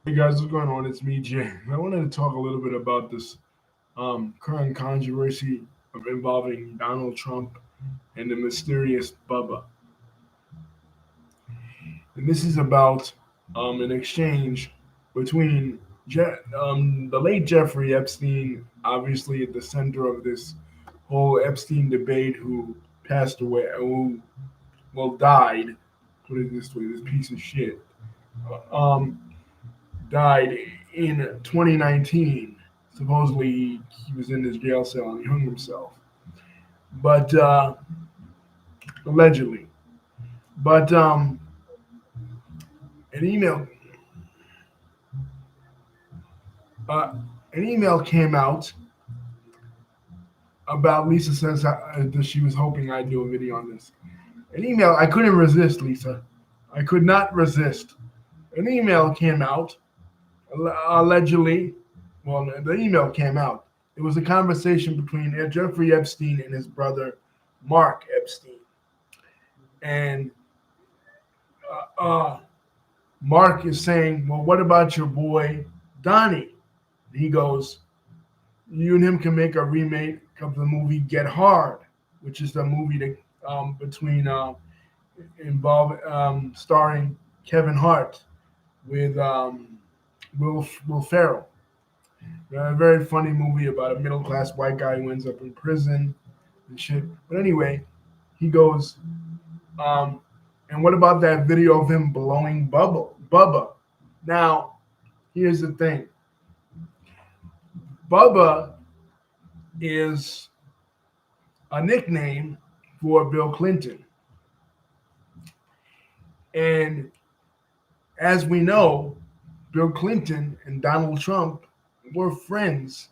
Hey guys, what's going on? It's me, Jay. I wanted to talk a little bit about this current controversy of involving Donald Trump and the mysterious Bubba. And this is about an exchange between the late Jeffrey Epstein, obviously at the center of this whole Epstein debate, who passed away, who died. Put it this way, this piece of shit. Um, Died in 2019. Supposedly he was in his jail cell and he hung himself, but allegedly. But an email uh, an email came out about Lisa says that she was hoping I'd do a video on this. An email I couldn't resist, Lisa. I could not resist. An email came out allegedly. Well, the email came out. It was a conversation between Jeffrey Epstein and his brother Mark Epstein. And uh, Mark is saying, "Well, what about your boy Donnie?" He goes, "You and him can make a remake of the movie Get Hard, which is the movie that between starring Kevin Hart with Will Ferrell. A very funny movie about a middle class white guy who ends up in prison and shit." But anyway, he goes, um, "And what about that video of him blowing Bubba?" Now, here's the thing. Bubba is a nickname for Bill Clinton. And as we know, Bill Clinton and Donald Trump were friends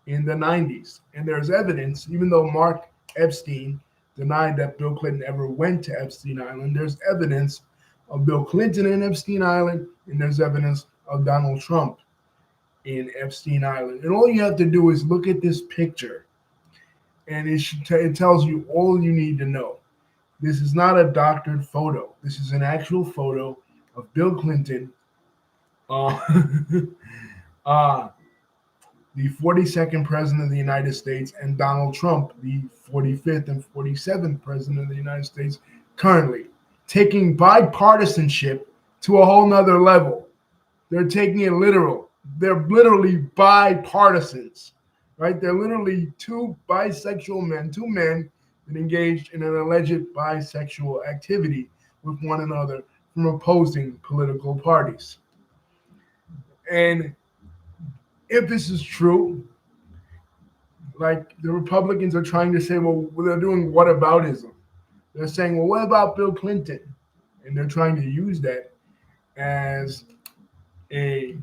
in the 90s. And there's evidence, even though Mark Epstein denied that Bill Clinton ever went to Epstein Island, there's evidence of Bill Clinton in Epstein Island, and there's evidence of Donald Trump in Epstein Island. And all you have to do is look at this picture, and it tells you all you need to know. This is not a doctored photo. This is an actual photo of Bill Clinton, uh, uh, the 42nd president of the United States, and Donald Trump, the 45th and 47th president of the United States, currently taking bipartisanship to a whole nother level. They're taking it literal. They're literally bipartisans, right? They're literally two bisexual men, two men that engaged in an alleged bisexual activity with one another from opposing political parties. And if this is true, like the Republicans are trying to say, well, they're doing whataboutism. They're saying, well, what about Bill Clinton? And they're trying to use that as a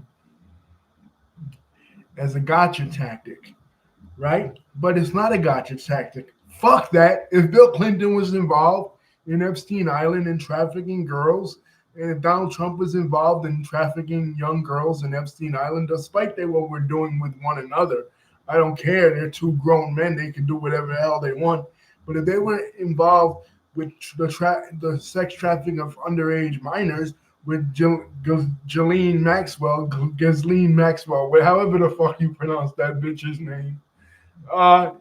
gotcha tactic, right? But it's not a gotcha tactic. Fuck that. If Bill Clinton was involved in Epstein Island and trafficking girls, and if Donald Trump was involved in trafficking young girls in Epstein Island, despite what we're doing with one another, I don't care. They're two grown men. They can do whatever the hell they want. But if they were involved with the sex trafficking of underage minors, with Ghislaine Maxwell, however the fuck you pronounce that bitch's name, uh,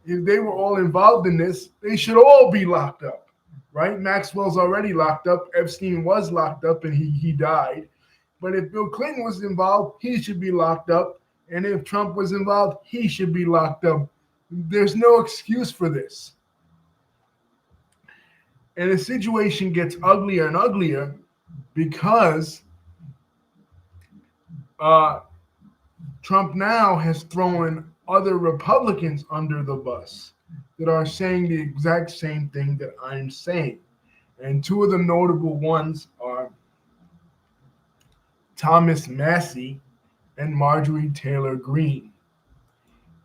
if they were all involved in this, they should all be locked up, right? Maxwell's already locked up. Epstein was locked up and he died. But if Bill Clinton was involved, he should be locked up. And if Trump was involved, he should be locked up. There's no excuse for this. And the situation gets uglier and uglier because uh, Trump now has thrown other Republicans under the bus that are saying the exact same thing that I'm saying. And two of the notable ones are Thomas Massey and Marjorie Taylor Greene.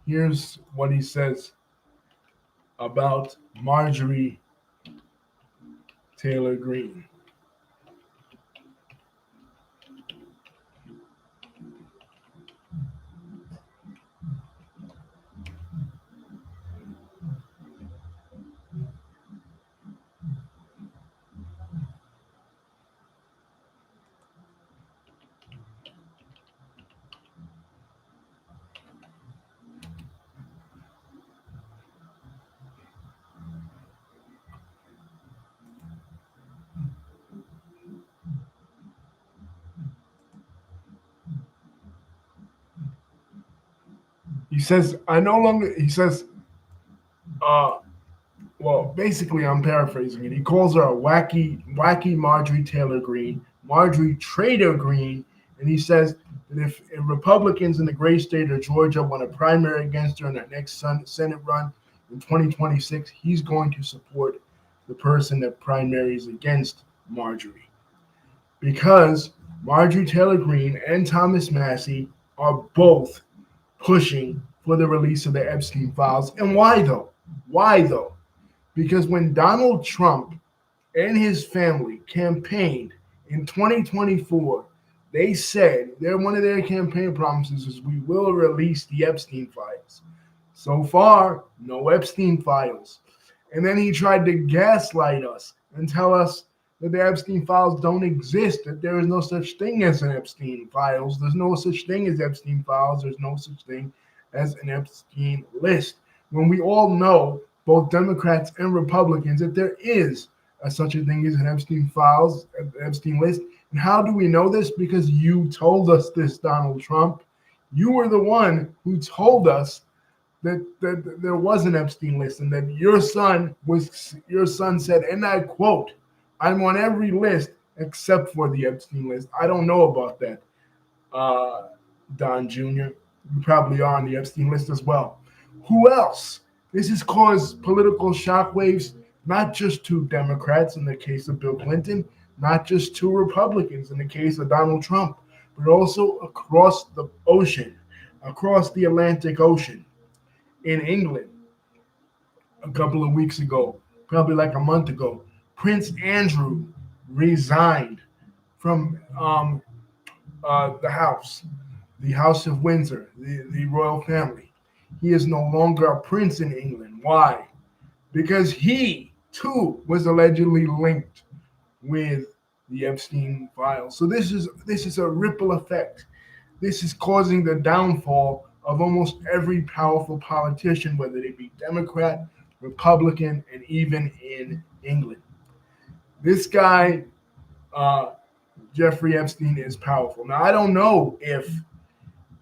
Here's what he says about Marjorie Taylor Greene. He says, I no longer, he says, uh, well, basically, I'm paraphrasing it. He calls her a wacky Marjorie Taylor Greene, Marjorie Trader Greene, and he says that if Republicans in the great state of Georgia want a primary against her in the next Senate run in 2026, he's going to support the person that primaries against Marjorie. Because Marjorie Taylor Greene and Thomas Massey are both pushing for the release of the Epstein files. And why though? Why though? Because when Donald Trump and his family campaigned in 2024, they said one of their campaign promises is we will release the Epstein files. So far, no Epstein files. And then he tried to gaslight us and tell us that the Epstein files don't exist, that there is no such thing as an Epstein files. There's no such thing as Epstein files. There's no such thing as an Epstein list. When we all know, both Democrats and Republicans, that there is such a thing as an Epstein files, an Epstein list. And how do we know this? Because you told us this, Donald Trump. You were the one who told us that there was an Epstein list, and that your son said, and I quote, I'm on every list except for the Epstein list. I don't know about that, Don Jr. You probably are on the Epstein list as well. Who else? This has caused political shockwaves, not just to Democrats in the case of Bill Clinton, not just to Republicans in the case of Donald Trump, but also across the ocean, across the Atlantic Ocean. In England, a couple of weeks ago, probably like a month ago, Prince Andrew resigned from the House of Windsor, the royal family. He is no longer a prince in England. Why? Because he, too, was allegedly linked with the Epstein files. So this is a ripple effect. This is causing the downfall of almost every powerful politician, whether they be Democrat, Republican, and even in England. This guy, Jeffrey Epstein, is powerful. Now, I don't know if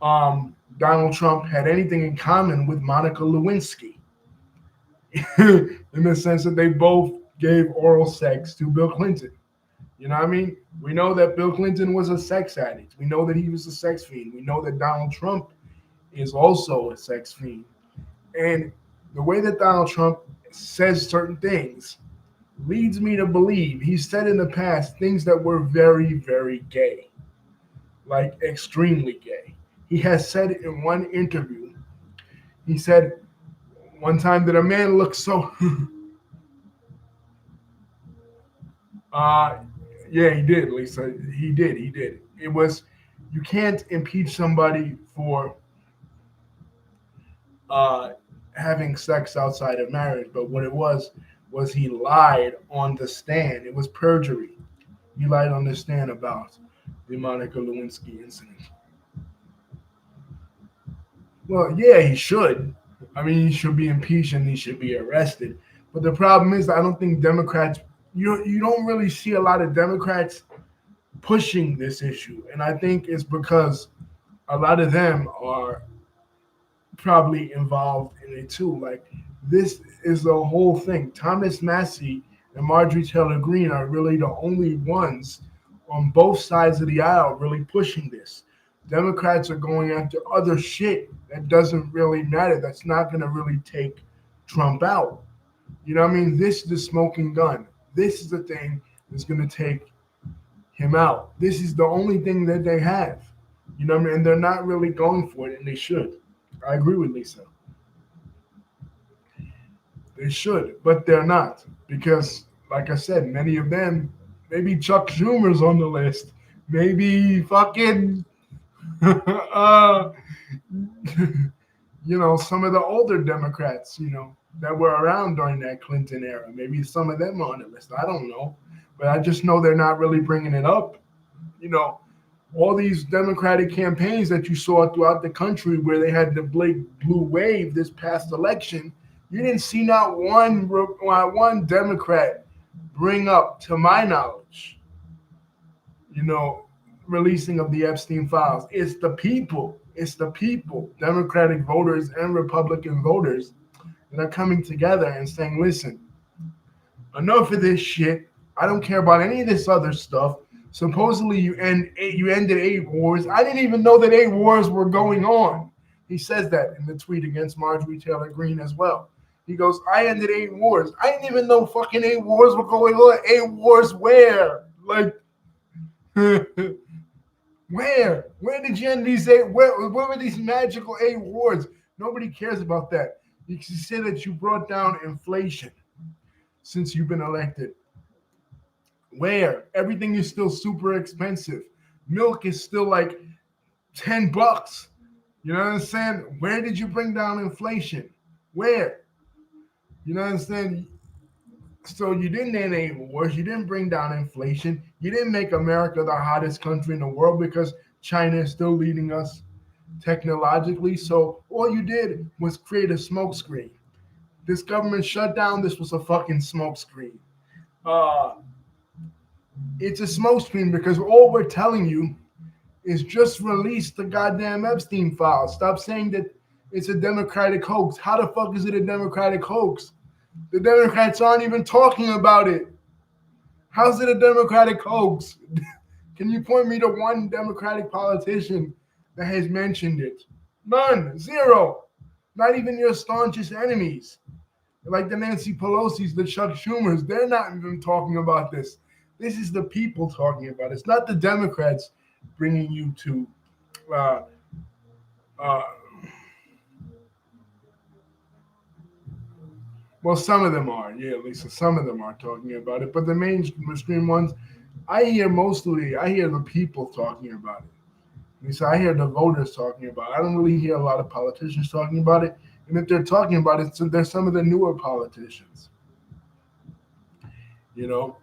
Donald Trump had anything in common with Monica Lewinsky in the sense that they both gave oral sex to Bill Clinton. You know what I mean? We know that Bill Clinton was a sex addict. We know that he was a sex fiend. We know that Donald Trump is also a sex fiend. And the way that Donald Trump says certain things leads me to believe he's said in the past things that were very, very gay, like extremely gay. He has said in one interview, he said one time that a man looks so yeah, he did, Lisa. He did. It was, you can't impeach somebody for having sex outside of marriage, but what it was he lied on the stand. It was perjury. He lied on the stand about the Monica Lewinsky incident. Well, yeah, he should. I mean, he should be impeached and he should be arrested. But the problem is, I don't think Democrats, you don't really see a lot of Democrats pushing this issue. And I think it's because a lot of them are probably involved in it too. Like, this is the whole thing. Thomas Massey and Marjorie Taylor Greene are really the only ones on both sides of the aisle really pushing this. Democrats are going after other shit that doesn't really matter. That's not going to really take Trump out. You know what I mean? This is the smoking gun. This is the thing that's going to take him out. This is the only thing that they have. You know what I mean? And they're not really going for it, and they should. I agree with Lisa. They should, but they're not. Because, like I said, many of them, maybe Chuck Schumer's on the list. Maybe fucking some of the older Democrats, that were around during that Clinton era. Maybe some of them are on the list. I don't know. But I just know they're not really bringing it up. All these Democratic campaigns that you saw throughout the country where they had the big blue wave this past election, you didn't see not one Democrat bring up, to my knowledge, releasing of the Epstein files. It's the people. It's the people, Democratic voters and Republican voters, that are coming together and saying, listen, enough of this shit. I don't care about any of this other stuff. Supposedly you ended 8 wars. I didn't even know that 8 wars were going on. He says that in the tweet against Marjorie Taylor Greene as well. He goes, I ended 8 wars. I didn't even know fucking 8 wars were going on. 8 wars where? Like, where? Where did you end these 8? Where were these magical 8 wars? Nobody cares about that. You can say that you brought down inflation since you've been elected. Where? Everything is still super expensive. Milk is still like $10. You know what I'm saying? Where did you bring down inflation? Where? You know what I'm saying? So you didn't end 8 wars. You didn't bring down inflation. You didn't make America the hottest country in the world because China is still leading us technologically. So all you did was create a smokescreen. This government shutdown, this was a fucking smokescreen. It's a smokescreen because all we're telling you is just release the goddamn Epstein files. Stop saying that it's a Democratic hoax. How the fuck is it a Democratic hoax? The Democrats aren't even talking about it. How's it a Democratic hoax? Can you point me to one Democratic politician that has mentioned it? None. Zero. Not even your staunchest enemies. Like the Nancy Pelosi's, the Chuck Schumers. They're not even talking about this. This is the people talking about it. It's not the Democrats bringing you to well, some of them are, yeah, Lisa. Some of them are talking about it, but the mainstream ones, I hear the people talking about it. Lisa, I hear the voters talking about it. I don't really hear a lot of politicians talking about it, and if they're talking about it, so they're some of the newer politicians. You know,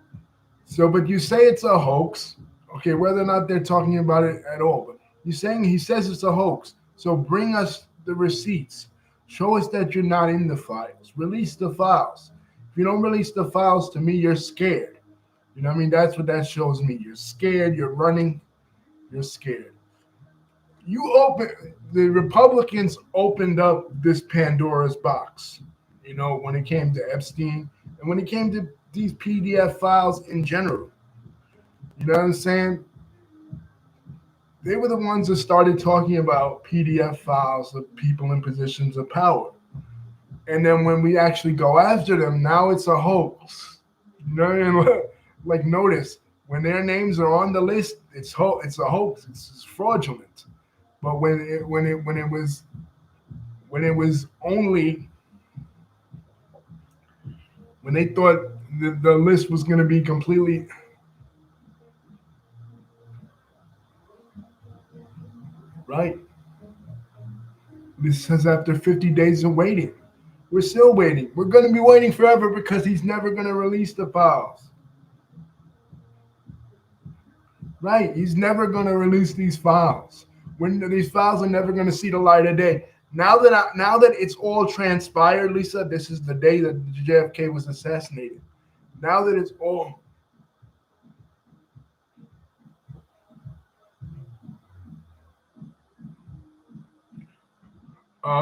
so but you say it's a hoax, okay? Whether or not they're talking about it at all, but he says it's a hoax. So bring us the receipts. Show us that you're not in the files. Release the files. If you don't release the files to me, you're scared. You know what I mean? That's what that shows me. You're scared. You're running. You're scared. The Republicans opened up this Pandora's box. You know, when it came to Epstein and when it came to these PDF files in general. You know what I'm saying? They were the ones that started talking about PDF files of people in positions of power. And then when we actually go after them, now it's a hoax. You know what I mean? Like notice, when their names are on the list, it's a hoax. It's fraudulent. But when it was only when they thought the list was going to be completely right. This says after 50 days of waiting. We're still waiting. We're going to be waiting forever because he's never going to release the files. Right? He's never going to release these files. These files are never going to see the light of day. Now that it's all transpired, Lisa, this is the day that JFK was assassinated. Now that it's all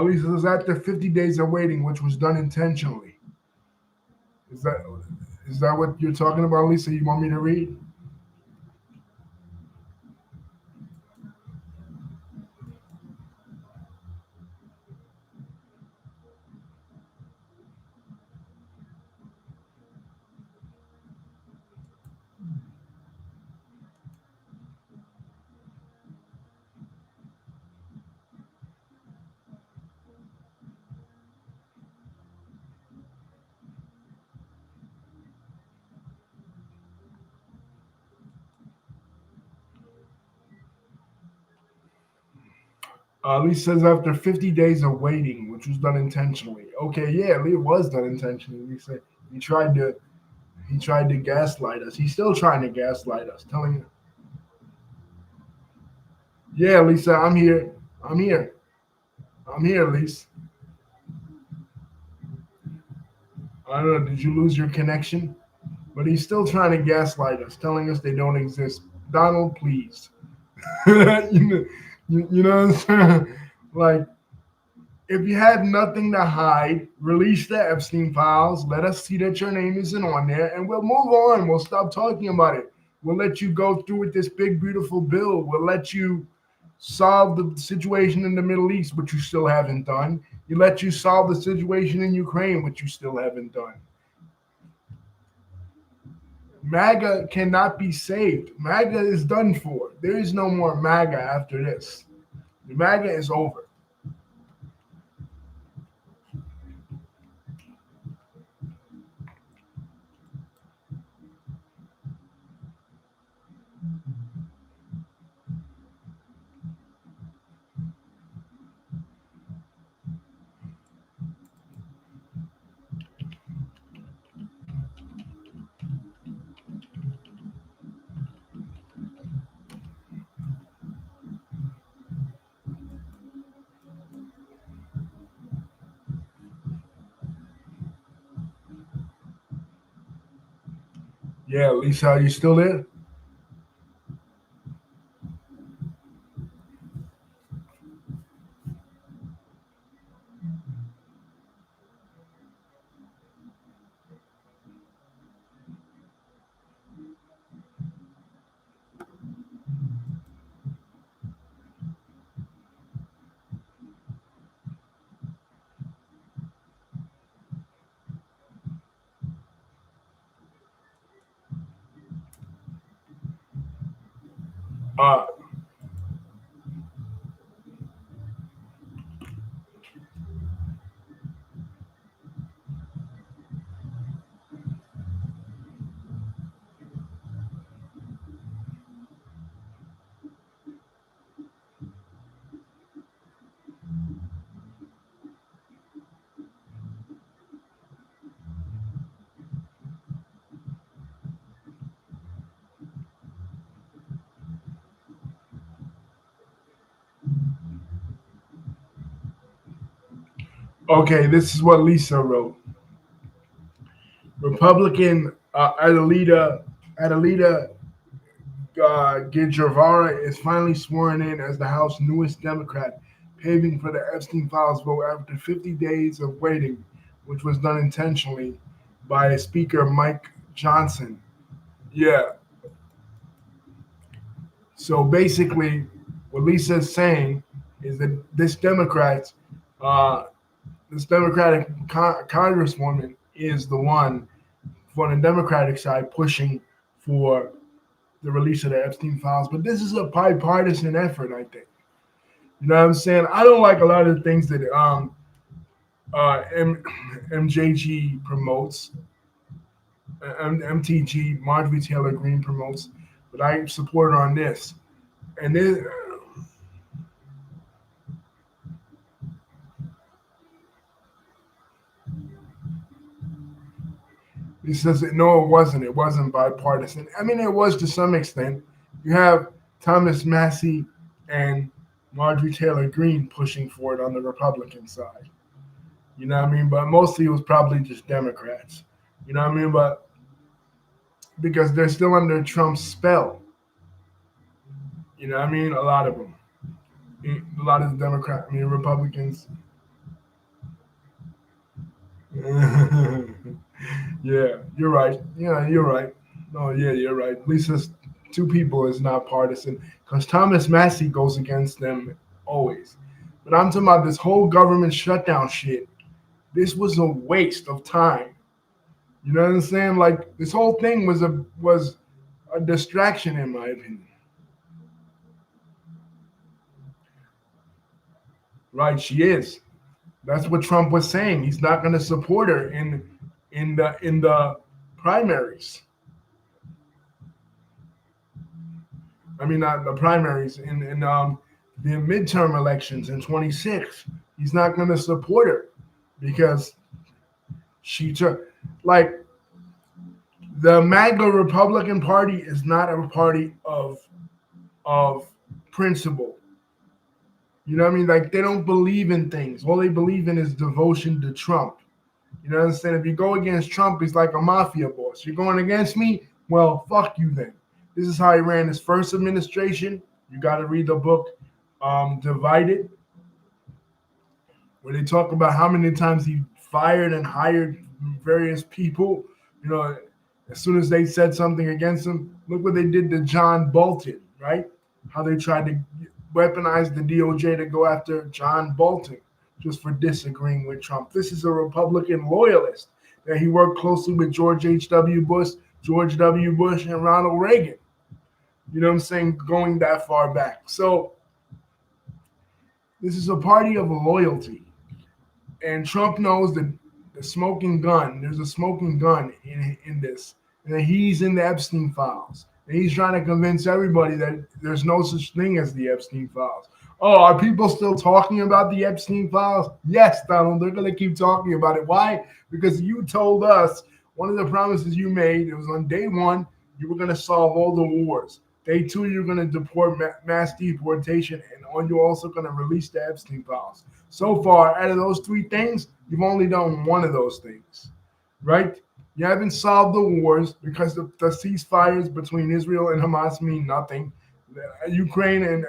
Lisa says after 50 days of waiting, which was done intentionally. Is that what you're talking about, Lisa? You want me to read? Lee says after 50 days of waiting, which was done intentionally. Okay, yeah, Lee was done intentionally. Lee said he tried to gaslight us. He's still trying to gaslight us, telling yeah, Lisa, I'm here. I'm here. I'm here, Lisa. I don't know, did you lose your connection? But he's still trying to gaslight us, telling us they don't exist. Donald, please. You You know what I'm saying? Like, if you had nothing to hide, release the Epstein files. Let us see that your name isn't on there, and we'll move on. We'll stop talking about it. We'll let you go through with this big, beautiful bill. We'll let you solve the situation in the Middle East, which you still haven't done. You let you solve the situation in Ukraine, which you still haven't done. MAGA cannot be saved. MAGA is done for. There is no more MAGA after this. The MAGA is over. Yeah, Lisa, are you still there? Uh, okay, this is what Lisa wrote. Republican Adelita Guevara is finally sworn in as the House's newest Democrat, paving for the Epstein files vote after 50 days of waiting, which was done intentionally by Speaker Mike Johnson. Yeah. So basically, what Lisa's saying is that uh, this Democratic Congresswoman is the one for the Democratic side pushing for the release of the Epstein files. But this is a bipartisan effort, I think. You know what I'm saying? I don't like a lot of the things that MJG promotes, MTG, Marjorie Taylor Greene promotes, but I support her on this. And this, he says that no, it wasn't. It wasn't bipartisan. I mean, it was to some extent. You have Thomas Massey and Marjorie Taylor Greene pushing for it on the Republican side. You know what I mean? But mostly it was probably just Democrats. You know what I mean? But because they're still under Trump's spell. You know what I mean? A lot of them. A lot of the Republicans. Yeah, you're right. Yeah, you're right. No, yeah, you're right. At least this two people is not partisan because Thomas Massey goes against them always. But I'm talking about this whole government shutdown shit. This was a waste of time. You know what I'm saying? Like this whole thing was a distraction in my opinion. Right, she is. That's what Trump was saying. He's not going to support her in the primaries. I mean, not the primaries in the midterm elections in 26. He's not going to support her because she took like the MAGA Republican Party is not a party of principle. You know what I mean? Like they don't believe in things. All they believe in is devotion to Trump. You know what I'm saying? If you go against Trump, he's like a mafia boss. You're going against me? Well, fuck you then. This is how he ran his first administration. You got to read the book Divided, where they talk about how many times he fired and hired various people. You know, as soon as they said something against him, look what they did to John Bolton, right? How they tried to weaponize the DOJ to go after John Bolton just for disagreeing with Trump. This is a Republican loyalist that he worked closely with George H.W. Bush, George W. Bush, and Ronald Reagan. You know what I'm saying? Going that far back. So this is a party of loyalty. And Trump knows that the smoking gun, there's a smoking gun in this, and that he's in the Epstein files. And he's trying to convince everybody that there's no such thing as the Epstein files. Oh, are people still talking about the Epstein files? Yes, Donald, they're going to keep talking about it. Why? Because you told us one of the promises you made, it was on day one, you were going to solve all the wars. Day two, you're going to deport mass deportation, and you're also going to release the Epstein files. So far, out of those three things, you've only done one of those things, right? You haven't solved the wars because the ceasefires between Israel and Hamas mean nothing. Ukraine and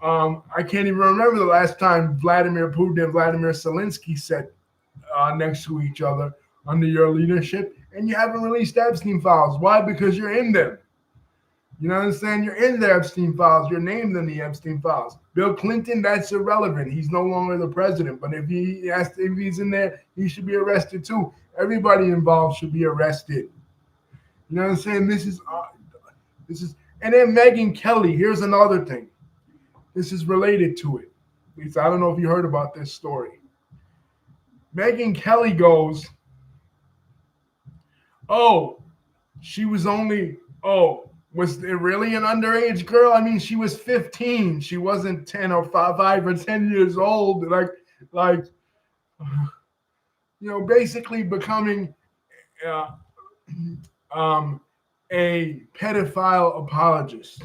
I can't even remember the last time Vladimir Putin and Vladimir Zelensky sat next to each other under your leadership, and you haven't released Epstein files. Why? Because you're in them. You know what I'm saying? You're in the Epstein files. You're named in the Epstein files. Bill Clinton, that's irrelevant. He's no longer the president. But if he's in there, he should be arrested too. Everybody involved should be arrested. You know what I'm saying? This is, and then Megyn Kelly. Here's another thing. This is related to it. At least I don't know if you heard about this story. Megyn Kelly goes, "Oh, she was only was it really an underage girl? I mean, she was 15. She wasn't 10 or 5 or 10 years old. Like, basically becoming uh, a pedophile apologist."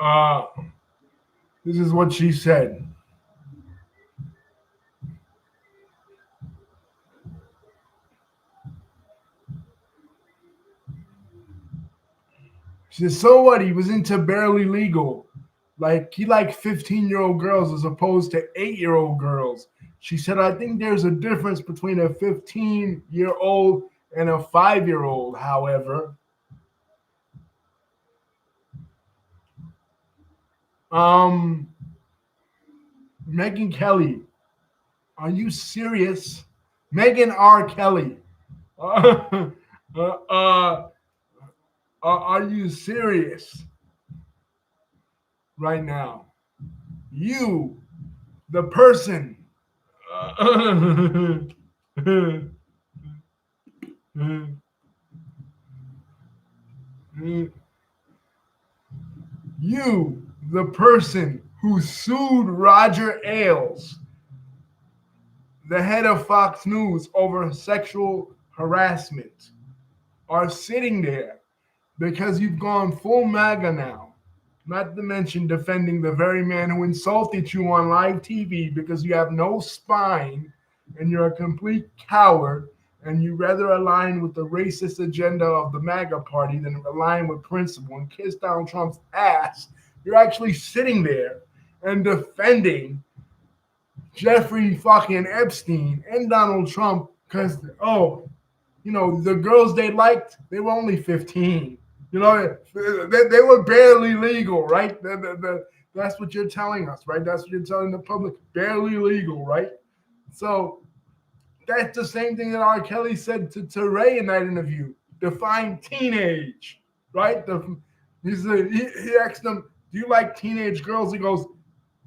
Uh, this is what she said. She said, "So what? He was into barely legal. Like he liked 15-year-old girls as opposed to 8-year-old girls." She said, "I think there's a difference between a 15-year-old and a 5-year-old, however." Um, Megyn Kelly, are you serious? Megan R. Kelly. Are you serious right now? You, the person. You, the person who sued Roger Ailes, the head of Fox News, over sexual harassment, are sitting there because you've gone full MAGA now. Not to mention defending the very man who insulted you on live TV because you have no spine and you're a complete coward and you rather align with the racist agenda of the MAGA party than align with principle and kiss Donald Trump's ass. You're actually sitting there and defending Jeffrey fucking Epstein and Donald Trump because, the girls they liked, they were only 15. They were barely legal, right? That's what you're telling us, right? That's what you're telling the public. Barely legal, right? So that's the same thing that R. Kelly said to Ray in that interview. Define teenage, right? He asked them, "Do you like teenage girls?" He goes,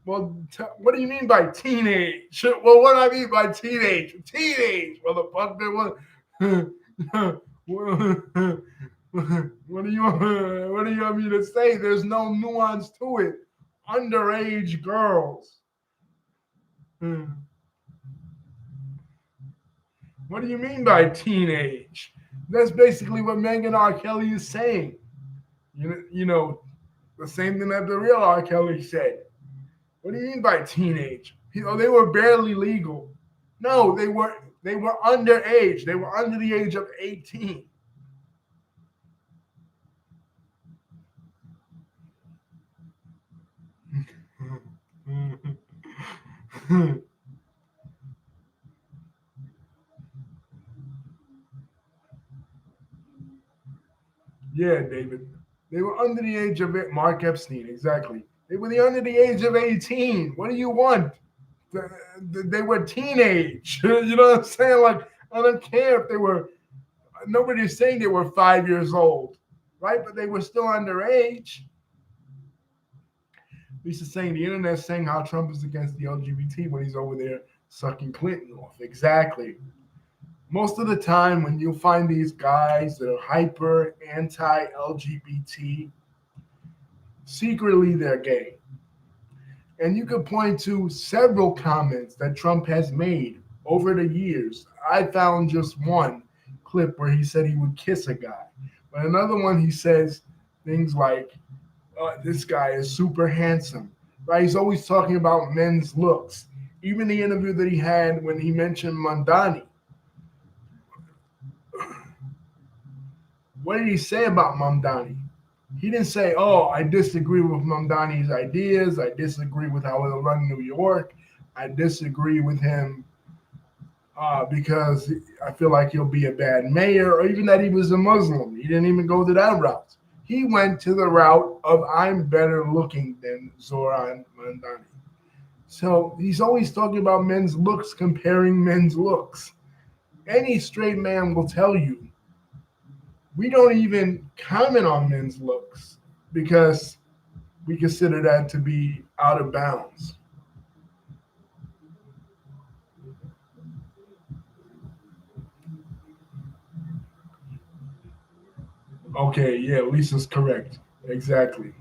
"Well, what do you mean by teenage?" "Well, what do I mean by teenage? Teenage, motherfucker. What do you want me to say? There's no nuance to it. Underage girls." What do you mean by teenage? That's basically what Megan R. Kelly is saying. You know, the same thing that the real R. Kelly said. What do you mean by teenage? They were barely legal. No, they were underage. They were under the age of 18. Yeah, David. They were under the age of it. Mark Epstein, exactly. They were under the age of 18. What do you want? They were teenage. You know what I'm saying? Like, I don't care if they were, nobody's saying they were 5 years old, right? But they were still underage. Lisa's saying the internet's saying how Trump is against the LGBT when he's over there sucking Clinton off. Exactly. Most of the time, when you find these guys that are hyper anti LGBT, secretly they're gay. And you could point to several comments that Trump has made over the years. I found just one clip where he said he would kiss a guy. But another one, he says things like, this guy is super handsome, right? He's always talking about men's looks. Even the interview that he had when he mentioned Mondani. What did he say about Mamdani? He didn't say, "Oh, I disagree with Mamdani's ideas. I disagree with how he'll run New York. I disagree with him because I feel like he'll be a bad mayor," or even that he was a Muslim. He didn't even go to that route. He went to the route of "I'm better looking than Zoran Mamdani." So he's always talking about men's looks, comparing men's looks. Any straight man will tell you we don't even comment on men's looks because we consider that to be out of bounds. Okay, yeah, Lisa's correct. Exactly.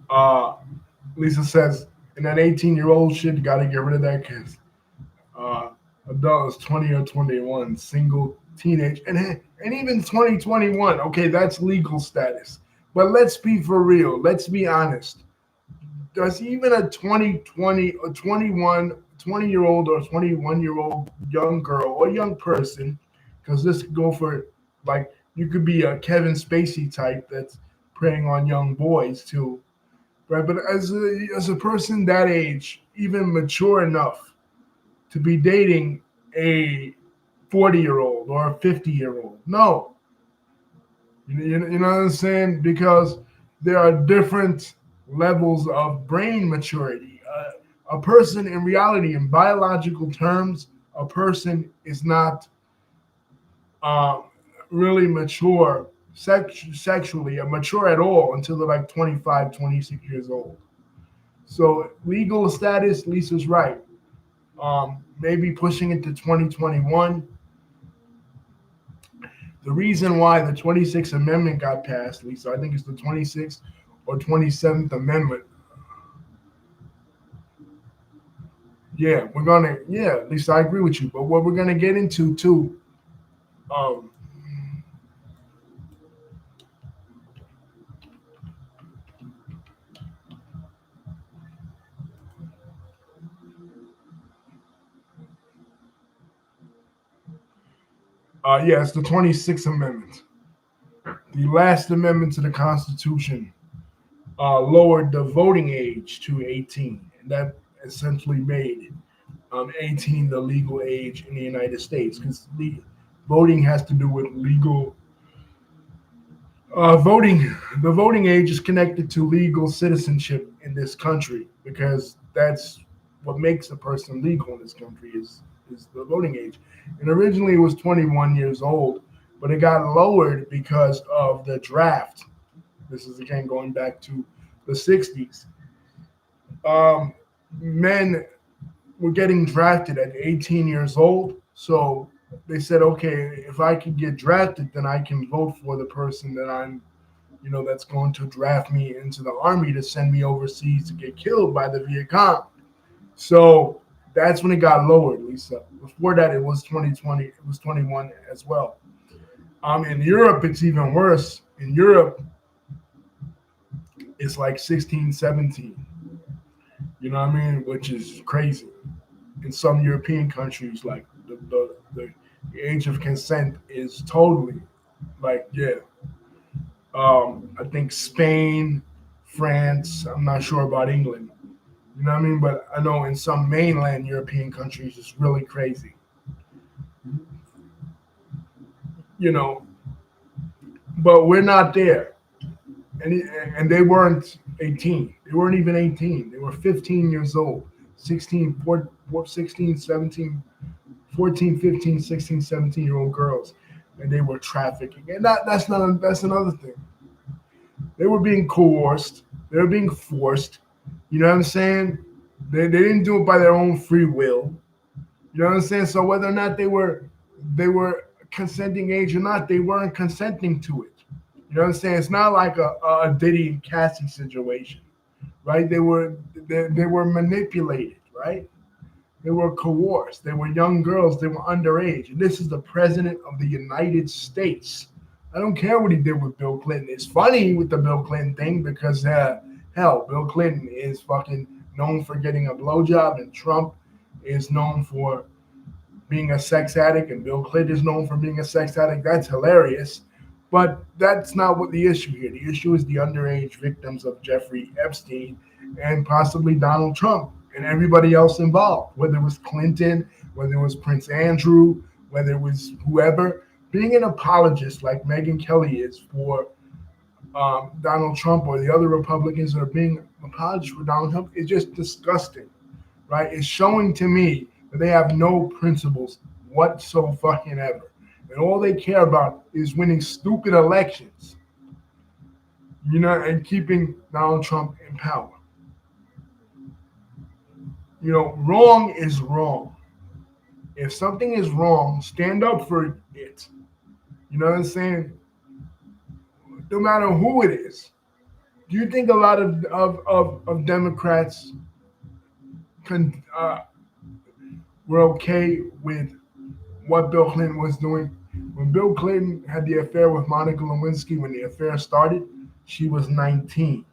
Uh, Lisa says, and that 18-year-old shit, you got to get rid of that because uh, adult is 20 or 21, single, teenage, and even 2021. Okay, that's legal status. But let's be for real. Let's be honest. Does even a 2020 or 20 year old or 21-year-old young girl or young person, because this could go for, like, you could be a Kevin Spacey type that's preying on young boys too, right? But as a person that age, even mature enough to be dating a 40-year-old or a 50-year-old, no. You know what I'm saying? Because there are different levels of brain maturity. A person, in reality, in biological terms, a person is not um, really mature sexually, mature at all until they're like 25, 26 years old. So legal status, Lisa's right. Maybe pushing it to 2021. The reason why the 26th Amendment got passed, Lisa, I think it's the 26th or 27th Amendment. Yeah, Lisa, I agree with you. But what we're gonna get into too, um, yeah, it's the 26th Amendment, the last amendment to the Constitution, lowered the voting age to 18, and that essentially made 18 the legal age in the United States because voting has to do with legal voting. The voting age is connected to legal citizenship in this country because that's what makes a person legal in this country is the voting age. And originally it was 21 years old, but it got lowered because of the draft. This is again going back to the 60s. Um, Men were getting drafted at 18 years old, so they said, okay, if I can get drafted, then I can vote for the person that I'm that's going to draft me into the army to send me overseas to get killed by the Viet Cong. So that's when it got lowered, Lisa. Before that, it was 2020. It was 21 as well. In Europe, it's even worse. In Europe, it's like 16, 17. You know what I mean? Which is crazy. In some European countries, like the age of consent is totally like, yeah. I think Spain, France. I'm not sure about England. You know what I mean? But I know in some mainland European countries, it's really crazy. You know, but we're not there. And they weren't 18. They weren't even 18. They were 15 years old, 16, 16, 17, 14, 15, 16, 17-year-old girls. And they were trafficking. And that's another thing. They were being coerced. They were being forced. You know what I'm saying? They didn't do it by their own free will. You know what I'm saying? So whether or not they were consenting age or not, they weren't consenting to it. You know what I'm saying? It's not like a Diddy and Cassie situation, right? They were manipulated, right? They were coerced. They were young girls. They were underage. And this is the president of the United States. I don't care what he did with Bill Clinton. It's funny with the Bill Clinton thing because hell, Bill Clinton is fucking known for getting a blowjob, and Trump is known for being a sex addict, and Bill Clinton is known for being a sex addict. That's hilarious. But that's not what the issue here. The issue is the underage victims of Jeffrey Epstein and possibly Donald Trump and everybody else involved, whether it was Clinton, whether it was Prince Andrew, whether it was whoever. Being an apologist like Megyn Kelly is for Donald Trump or the other Republicans that are being apologists for Donald Trump is just disgusting, right? It's showing to me that they have no principles whatsoever. And all they care about is winning stupid elections, and keeping Donald Trump in power. Wrong is wrong. If something is wrong, stand up for it. You know what I'm saying? No matter who it is. Do you think a lot of Democrats were okay with what Bill Clinton was doing? When Bill Clinton had the affair with Monica Lewinsky, when the affair started, she was 19,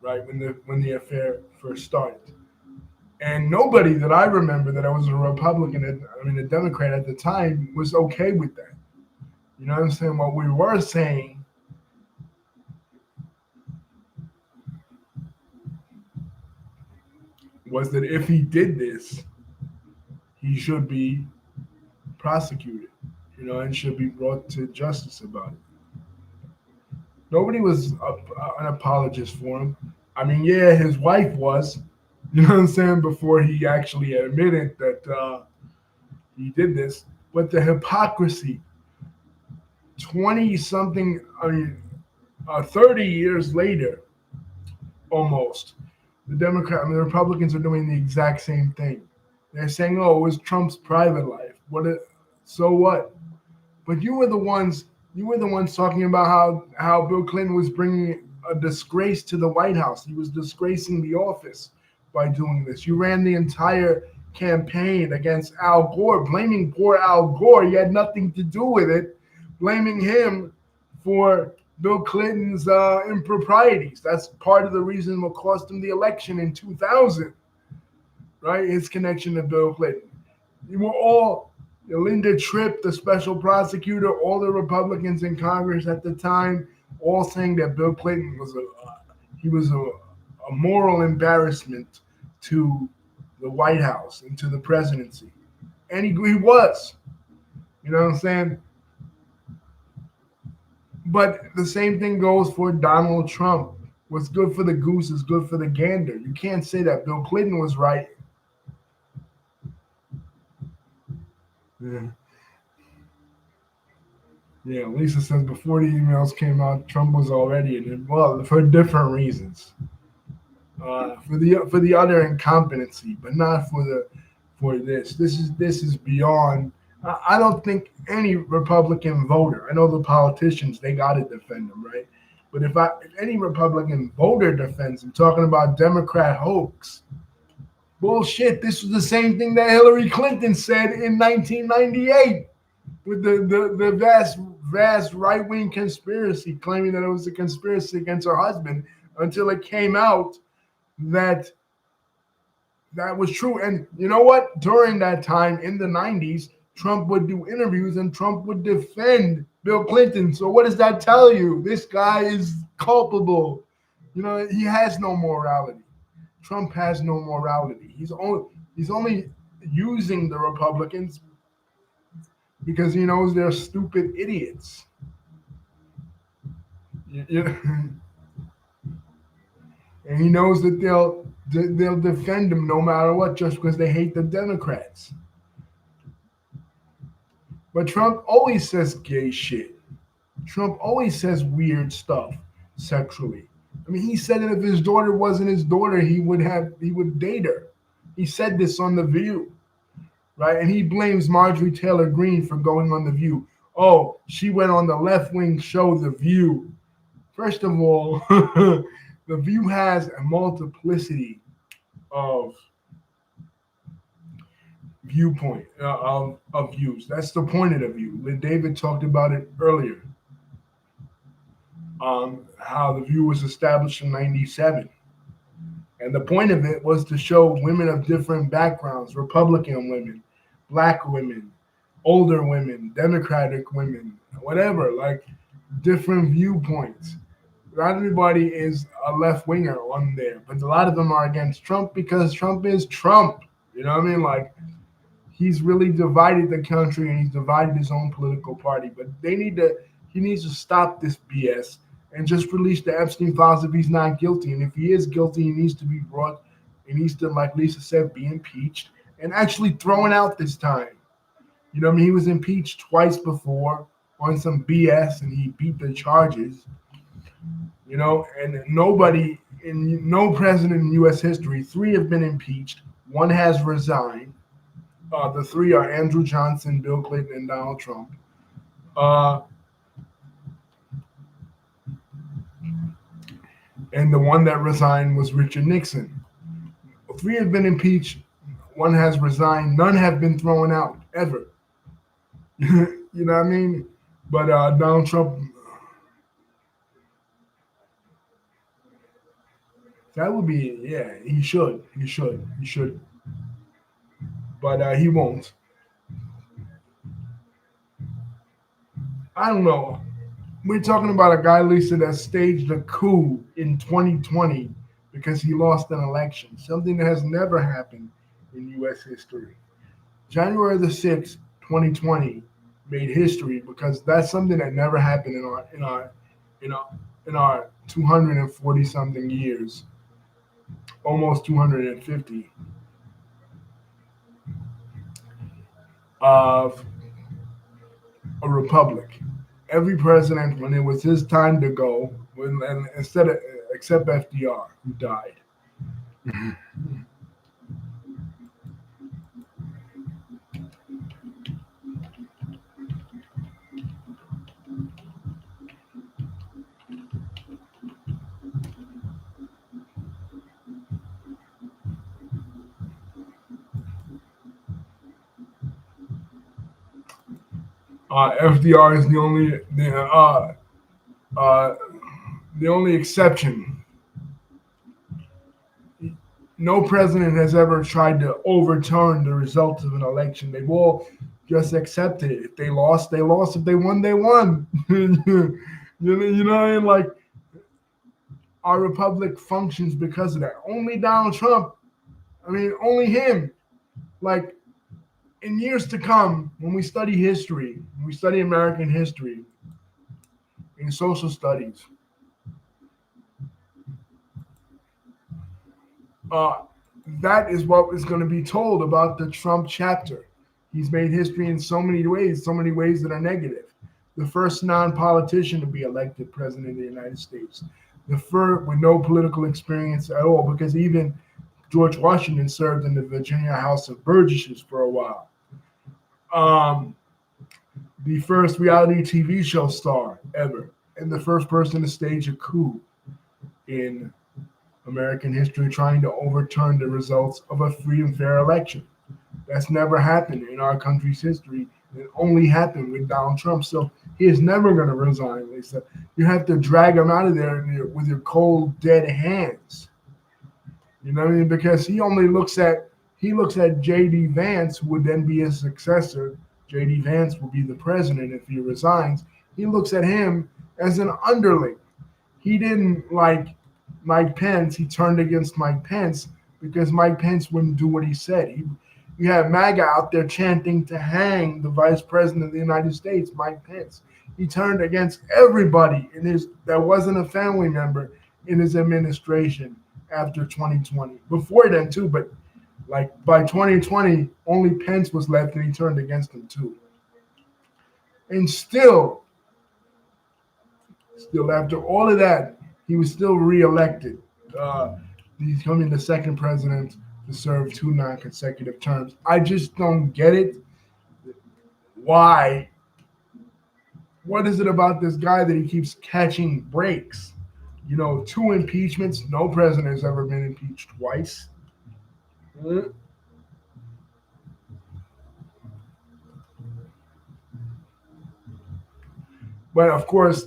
right? When the affair first started. And nobody that I remember that I was a Republican, a Democrat at the time, was okay with that. You know what I'm saying? What we were saying was that if he did this, he should be prosecuted, and should be brought to justice about it. Nobody was an apologist for him. Yeah, his wife was, you know what I'm saying, before he actually admitted that he did this. But the hypocrisy, 20-something, 30 years later, almost, the Republicans are doing the exact same thing. They're saying, "Oh, it was Trump's private life. So what?" But you were the ones talking about how Bill Clinton was bringing a disgrace to the White House. He was disgracing the office by doing this. You ran the entire campaign against Al Gore, blaming poor Al Gore. You had nothing to do with it, blaming him for Bill Clinton's improprieties. That's part of the reason what cost him the election in 2000, right? His connection to Bill Clinton. You were all, Linda Tripp, the special prosecutor, all the Republicans in Congress at the time, all saying that Bill Clinton was a moral embarrassment to the White House and to the presidency. And he was. You know what I'm saying? But the same thing goes for Donald Trump. What's good for the goose is good for the gander. You can't say that Bill Clinton was right. Yeah, Lisa says before the emails came out, Trump was already in it. Well, for different reasons. For the utter incompetency, but not for this. This is beyond I don't think any Republican voter, I know the politicians, they got to defend him, right? But if any Republican voter defends him, talking about Democrat hoax, bullshit. This was the same thing that Hillary Clinton said in 1998 with the vast right wing conspiracy, claiming that it was a conspiracy against her husband until it came out that that was true. And you know what? During that time in the 90s, Trump would do interviews and Trump would defend Bill Clinton. So what does that tell you? This guy is culpable. You know, he has no morality. Trump has no morality. He's only using the Republicans because he knows they're stupid idiots. And he knows that they'll defend him no matter what, just because they hate the Democrats. But Trump always says gay shit. Trump always says weird stuff sexually. I mean, he said that if his daughter wasn't his daughter, he would date her. He said this on The View, right? And he blames Marjorie Taylor Greene for going on The View. Oh, she went on the left-wing show The View. First of all, The View has a multiplicity of viewpoint of views. That's the point of The View. David talked about it earlier. How The View was established in '97. And the point of it was to show women of different backgrounds, Republican women, black women, older women, Democratic women, whatever, like different viewpoints. Not everybody is a left winger on there, but a lot of them are against Trump because Trump is Trump. You know what I mean? Like, he's really divided the country and he's divided his own political party. But he needs to stop this BS and just release the Epstein files if he's not guilty. And if he is guilty, he needs to be brought, he needs to, like Lisa said, be impeached and actually thrown out this time. You know what I mean? He was impeached twice before on some BS and he beat the charges. You know, and no president in U.S. history, 3 have been impeached, 1 has resigned. The 3 are Andrew Johnson, Bill Clinton, and Donald Trump. And the one that resigned was Richard Nixon. 3 have been impeached, 1 has resigned, none have been thrown out, ever. You know what I mean? But Donald Trump, that would be, yeah, he should. But he won't. I don't know. We're talking about a guy, Lisa, that staged a coup in 2020 because he lost an election, something that has never happened in U.S. history. January the 6th, 2020, made history because that's something that never happened in our 240 something years, almost 250 of a republic. Every president, when it was his time to go, except FDR, who died. FDR is the only exception. No president has ever tried to overturn the results of an election. They've all just accepted it. If they lost, they lost. If they won, they won. You know what I mean? Like, our republic functions because of that. Only Donald Trump. I mean, only him. Like, in years to come, when we study history, when we study American history in social studies, that is what is going to be told about the Trump chapter. He's made history in so many ways that are negative. The first non-politician to be elected president of the United States. The first with no political experience at all, because even George Washington served in the Virginia House of Burgesses for a while. Um, the first reality TV show star ever, and the first person to stage a coup in American history, trying to overturn the results of a free and fair election. That's never happened in our country's history. It only happened with Donald Trump. So he is never going to resign, Lisa. You have to drag him out of there with your cold, dead hands. You know what I mean? Because he looks at J.D. Vance, who would then be his successor. J.D. Vance will be the president if he resigns. He looks at him as an underling. He didn't like Mike Pence. He turned against Mike Pence because Mike Pence wouldn't do what he said. You have MAGA out there chanting to hang the vice president of the United States, Mike Pence. He turned against everybody in his that wasn't a family member in his administration after 2020. Before then too, but like by 2020, only Pence was left, and he turned against him too. And still after all of that, he was still reelected. He's becoming the second president to serve two non-consecutive terms. I just don't get it. Why? What is it about this guy that he keeps catching breaks? You know, two impeachments. No president has ever been impeached twice. But of course,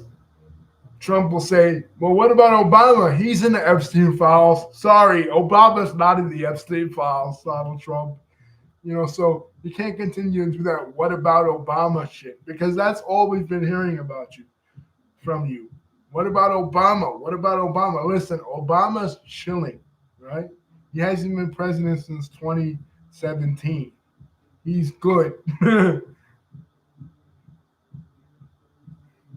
Trump will say, well, what about Obama? He's in the Epstein files. Sorry, Obama's not in the Epstein files, Donald Trump. You know, so you can't continue to do that. What about Obama shit? Because that's all we've been hearing about you from you. What about Obama? What about Obama? Listen, Obama's chilling, right? He hasn't been president since 2017. He's good.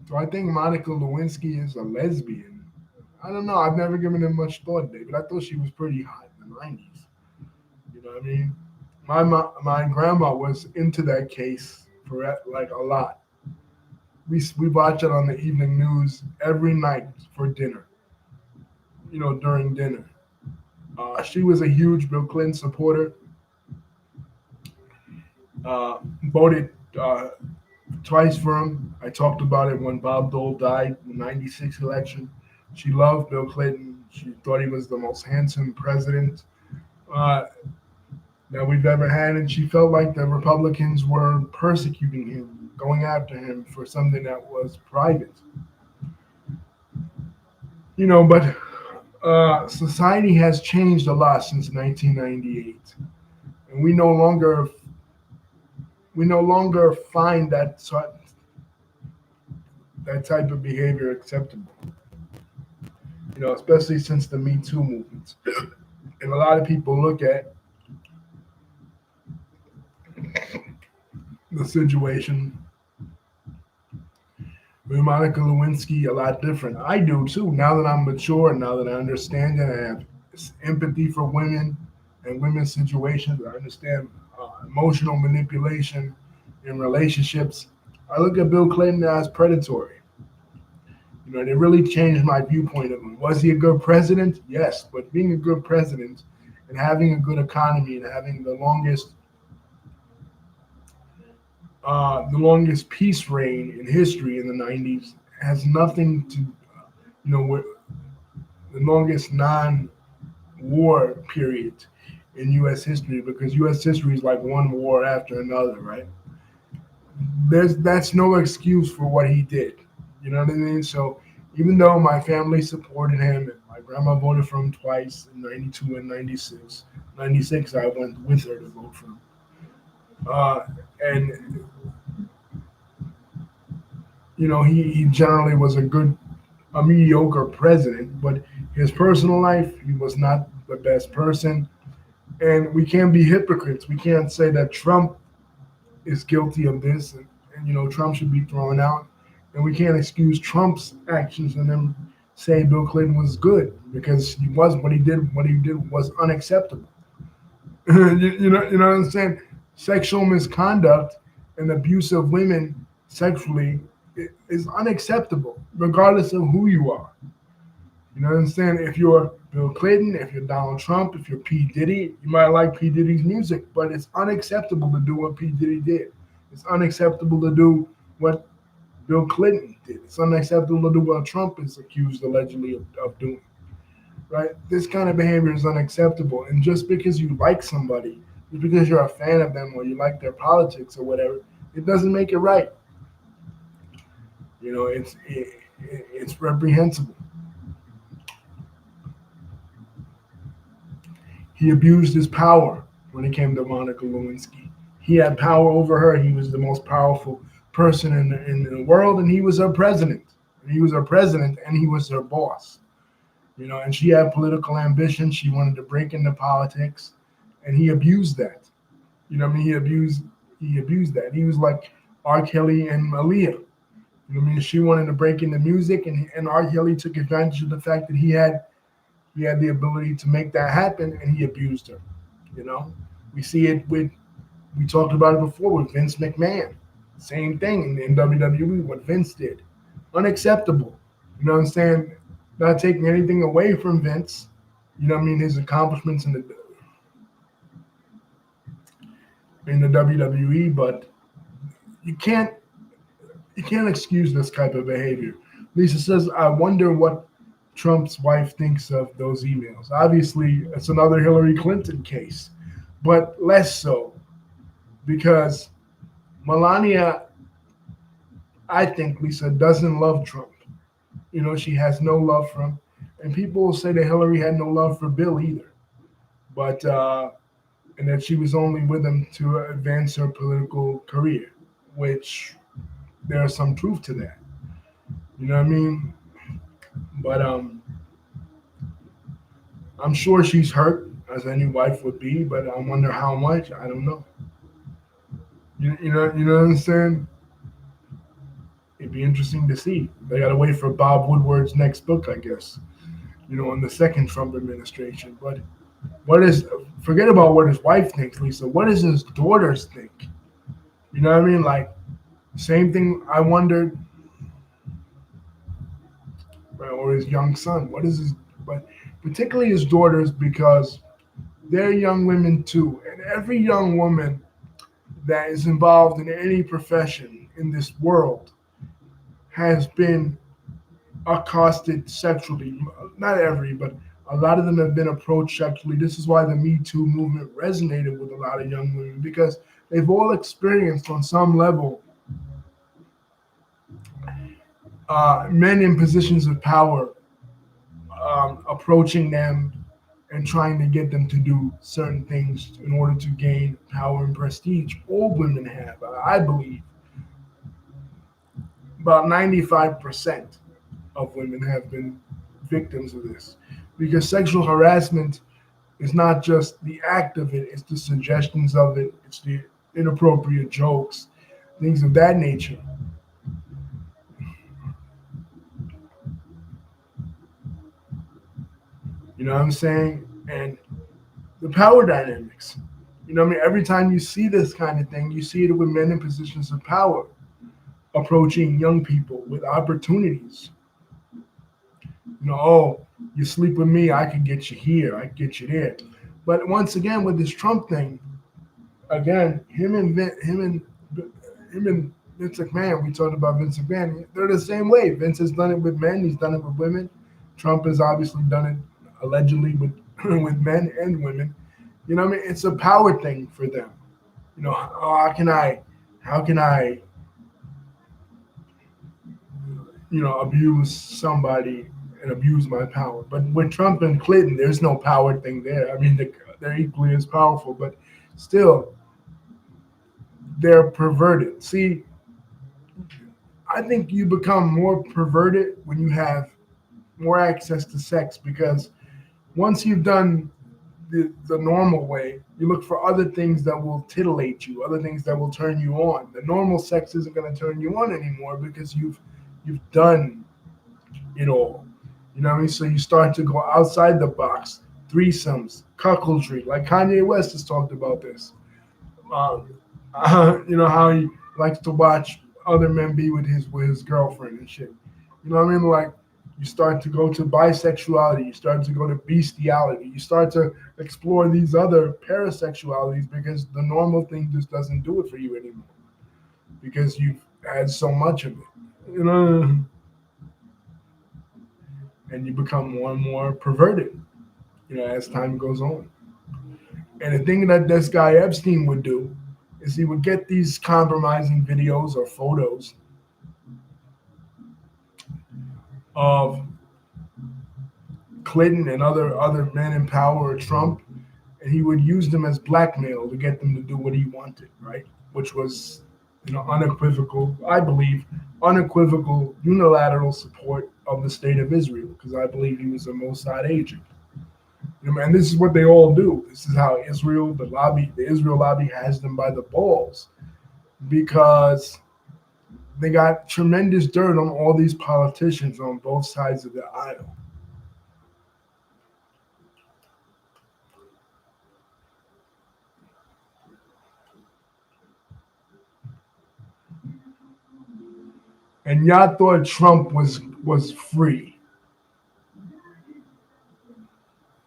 So I think Monica Lewinsky is a lesbian. I don't know. I've never given it much thought, David. I thought she was pretty hot in the 90s. You know what I mean? My grandma was into that case for like a lot. We watch it on the evening news every night for dinner. You know, during dinner. She was a huge Bill Clinton supporter. Voted twice for him. I talked about it when Bob Dole died in the '96 election. She loved Bill Clinton. She thought he was the most handsome president uh, that we've ever had, and she felt like the Republicans were persecuting him, going after him for something that was private. You know, but society has changed a lot since 1998, and we no longer find that type of behavior acceptable. You know, especially since the Me Too movement, and a lot of people look at the situation with Monica Lewinsky a lot different. I do too. Now that I'm mature, now that I understand it, I have empathy for women and women's situations. I understand emotional manipulation in relationships. I look at Bill Clinton as predatory. You know, and it really changed my viewpoint of him. Was he a good president? Yes, but being a good president and having a good economy and having the longest peace reign in history in the '90s has nothing to, with the longest non-war period in U.S. history, because U.S. history is like one war after another, right? That's no excuse for what he did. You know what I mean? So even though my family supported him, and my grandma voted for him twice in '92 and '96. '96, I went with her to vote for him. And he generally was a mediocre president, but his personal life, he was not the best person. And we can't be hypocrites. We can't say that Trump is guilty of this, and Trump should be thrown out. And we can't excuse Trump's actions and then say Bill Clinton was good, because he was what he did was unacceptable. You know what I'm saying? Sexual misconduct and abuse of women sexually is unacceptable, regardless of who you are. You know what I'm saying? If you're Bill Clinton, if you're Donald Trump, if you're P. Diddy, you might like P. Diddy's music, but it's unacceptable to do what P. Diddy did. It's unacceptable to do what Bill Clinton did. It's unacceptable to do what Trump is accused allegedly of doing. Right? This kind of behavior is unacceptable. And just because you like somebody, just because you're a fan of them or you like their politics or whatever, it doesn't make it right. It's reprehensible. He abused his power when it came to Monica Lewinsky. He had power over her. He was the most powerful person in the world, and he was her president. He was her president, and he was her boss. And she had political ambition. She wanted to break into politics, and he abused that. He abused that. He was like R. Kelly and Aaliyah. She wanted to break into music, and R. Kelly took advantage of the fact that he had the ability to make that happen, and he abused her. You know, we see it we talked about it before with Vince McMahon. Same thing in WWE, what Vince did. Unacceptable. You know what I'm saying? Not taking anything away from Vince. His accomplishments in the WWE, but you can't excuse this type of behavior. Lisa says, I wonder what Trump's wife thinks of those emails. Obviously, it's another Hillary Clinton case, but less so because Melania, I think, Lisa, doesn't love Trump. She has no love for him. And people will say that Hillary had no love for Bill either. But, and that she was only with him to advance her political career, which there's some truth to that. You know what I mean? But I'm sure she's hurt, as any wife would be, but I wonder how much. I don't know. You know what I'm saying? It'd be interesting to see. They got to wait for Bob Woodward's next book, I guess. In the second Trump administration. But forget about what his wife thinks, Lisa. What does his daughters think? You know what I mean? Like, same thing I wondered, or his young son. But particularly his daughters, because they're young women too. And every young woman that is involved in any profession in this world has been accosted sexually. Not every, but a lot of them have been approached sexually. This is why the Me Too movement resonated with a lot of young women, because they've all experienced on some level men in positions of power approaching them and trying to get them to do certain things in order to gain power and prestige. All women have, I believe. About 95% of women have been victims of this, because sexual harassment is not just the act of it, it's the suggestions of it, it's the inappropriate jokes, things of that nature. You know what I'm saying? And the power dynamics. Every time you see this kind of thing, you see it with men in positions of power approaching young people with opportunities. Oh, you sleep with me, I can get you here, I can get you there. But once again, with this Trump thing, again, him and Vince McMahon, we talked about Vince McMahon, they're the same way. Vince has done it with men, he's done it with women. Trump has obviously done it allegedly with with men and women. It's a power thing for them. How can I abuse somebody and abuse my power? But with Trump and Clinton, there's no power thing there. I mean, they're equally as powerful, but still, they're perverted. See, I think you become more perverted when you have more access to sex, because once you've done the normal way, you look for other things that will titillate you, other things that will turn you on. The normal sex isn't going to turn you on anymore because you've done it all. You know what I mean? So you start to go outside the box, threesomes, cuckoldry. Like Kanye West has talked about this. How he likes to watch other men be with his girlfriend and shit. You know what I mean? Like, you start to go to bisexuality, you start to go to bestiality, you start to explore these other parasexualities because the normal thing just doesn't do it for you anymore. because you've had so much of it, you know, and you become more and more perverted, as time goes on. And the thing that this guy Epstein would do is he would get these compromising videos or photos of Clinton and other men in power or Trump, and he would use them as blackmail to get them to do what he wanted, right? Which was, unequivocal, I believe, unequivocal unilateral support of the state of Israel, because I believe he was a Mossad agent. And this is what they all do. This is how Israel, the Israel lobby has them by the balls, because they got tremendous dirt on all these politicians on both sides of the aisle. And y'all thought Trump was free.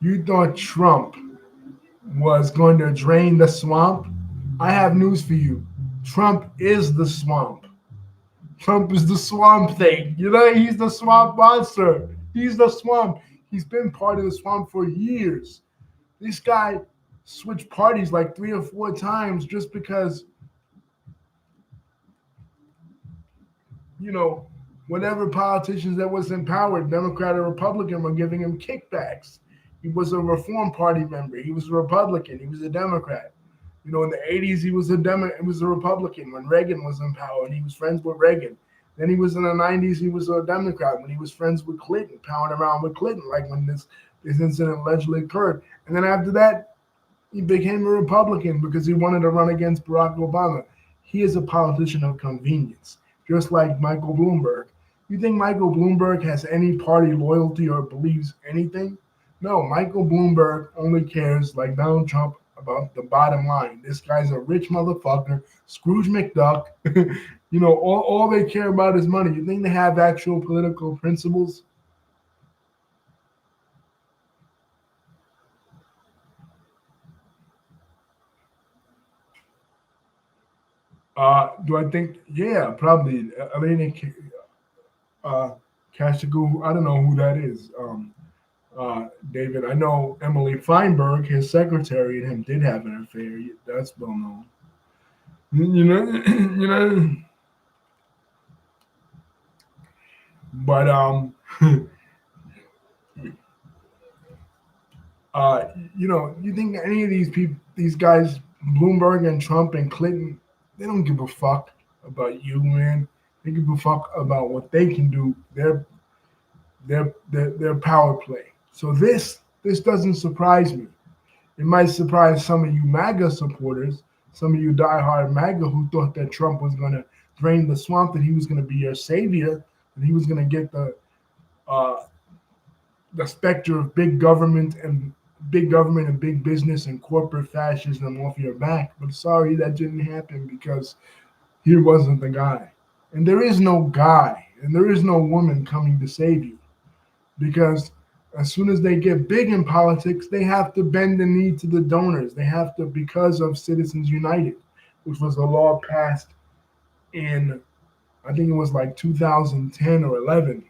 You thought Trump was going to drain the swamp. I have news for you. Trump is the swamp. Trump is the swamp thing. He's the swamp monster. He's the swamp. He's been part of the swamp for years. This guy switched parties like 3 or 4 times just because, you know, whatever politicians that was in power, Democrat or Republican, were giving him kickbacks. He was a Reform Party member. He was a Republican. He was a Democrat. In the 80s, he was a Republican when Reagan was in power, and he was friends with Reagan. Then he was in the 90s, he was a Democrat when he was friends with Clinton, pounding around with Clinton, like when this incident allegedly occurred. And then after that, he became a Republican because he wanted to run against Barack Obama. He is a politician of convenience, just like Michael Bloomberg. You think Michael Bloomberg has any party loyalty or believes anything? No, Michael Bloomberg only cares, like Donald Trump, about the bottom line. This guy's a rich motherfucker, Scrooge McDuck. All they care about is money. You think they have actual political principles? Do I think? Yeah, probably. Elena Kashigu. I don't know who that is. David. I know Emily Feinberg, his secretary, and him did have an affair. That's well known. You know, you know. But you think any of these people, these guys, Bloomberg and Trump and Clinton, they don't give a fuck about you, man. They give a fuck about what they can do. Their power play. So this doesn't surprise me. It might surprise some of you MAGA supporters, some of you diehard MAGA who thought that Trump was going to drain the swamp, that he was going to be your savior, that he was going to get the specter of big government and big business and corporate fascism off your back. But sorry, that didn't happen because he wasn't the guy. And there is no guy and there is no woman coming to save you, because as soon as they get big in politics, they have to bend the knee to the donors. They have to, because of Citizens United, which was a law passed in, I think it was like 2010 or 11.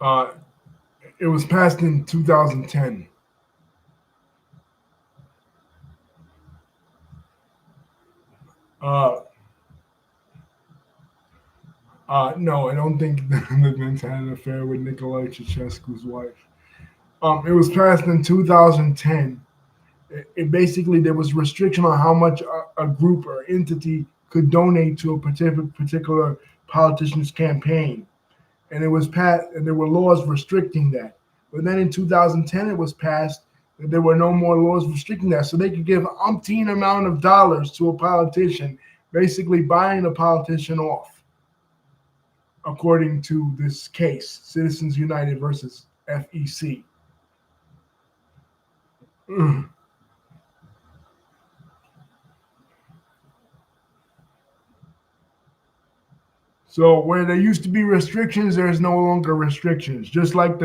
Uh, it was passed in 2010. Uh, no, I don't think the Vince had an affair with Nicolae Ceausescu's wife. It was passed in 2010. It basically, there was restriction on how much a group or entity could donate to a particular politician's campaign, and it was passed. And there were laws restricting that. But then in 2010, it was passed that there were no more laws restricting that, so they could give umpteen amount of dollars to a politician, basically buying the politician off. according to this case, Citizens United versus FEC. So where there used to be restrictions, there's no longer restrictions. Just like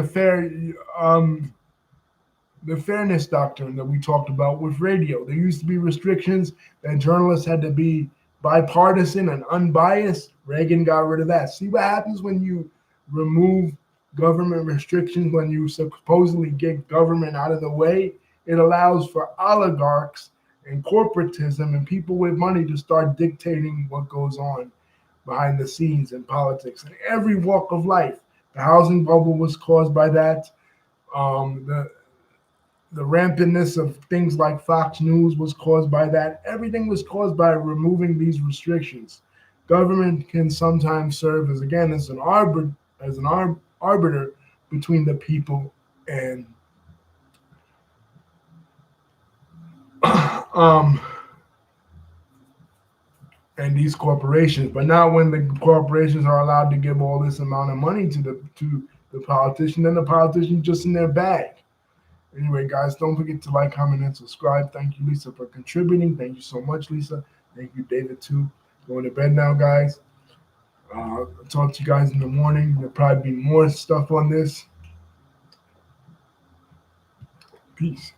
um, the fairness doctrine that we talked about with radio. There used to be restrictions that journalists had to be bipartisan and unbiased. Reagan got rid of that. See what happens when you remove government restrictions, when you supposedly get government out of the way? It allows for oligarchs and corporatism and people with money to start dictating what goes on behind the scenes in politics in every walk of life. The housing bubble was caused by that. The rampantness of things like Fox News was caused by that. Everything was caused by removing these restrictions. Government can sometimes serve as again as an arbiter between the people and um, and these corporations. But now, when the corporations are allowed to give all this amount of money to the politician, then the politician just in their bag. Anyway, guys, don't forget to like, comment, and subscribe. Thank you, Lisa, for contributing. Thank you so much, Lisa. Thank you, David, too. Going to bed now, guys. I'll talk to you guys in the morning. There'll probably be more stuff on this. Peace.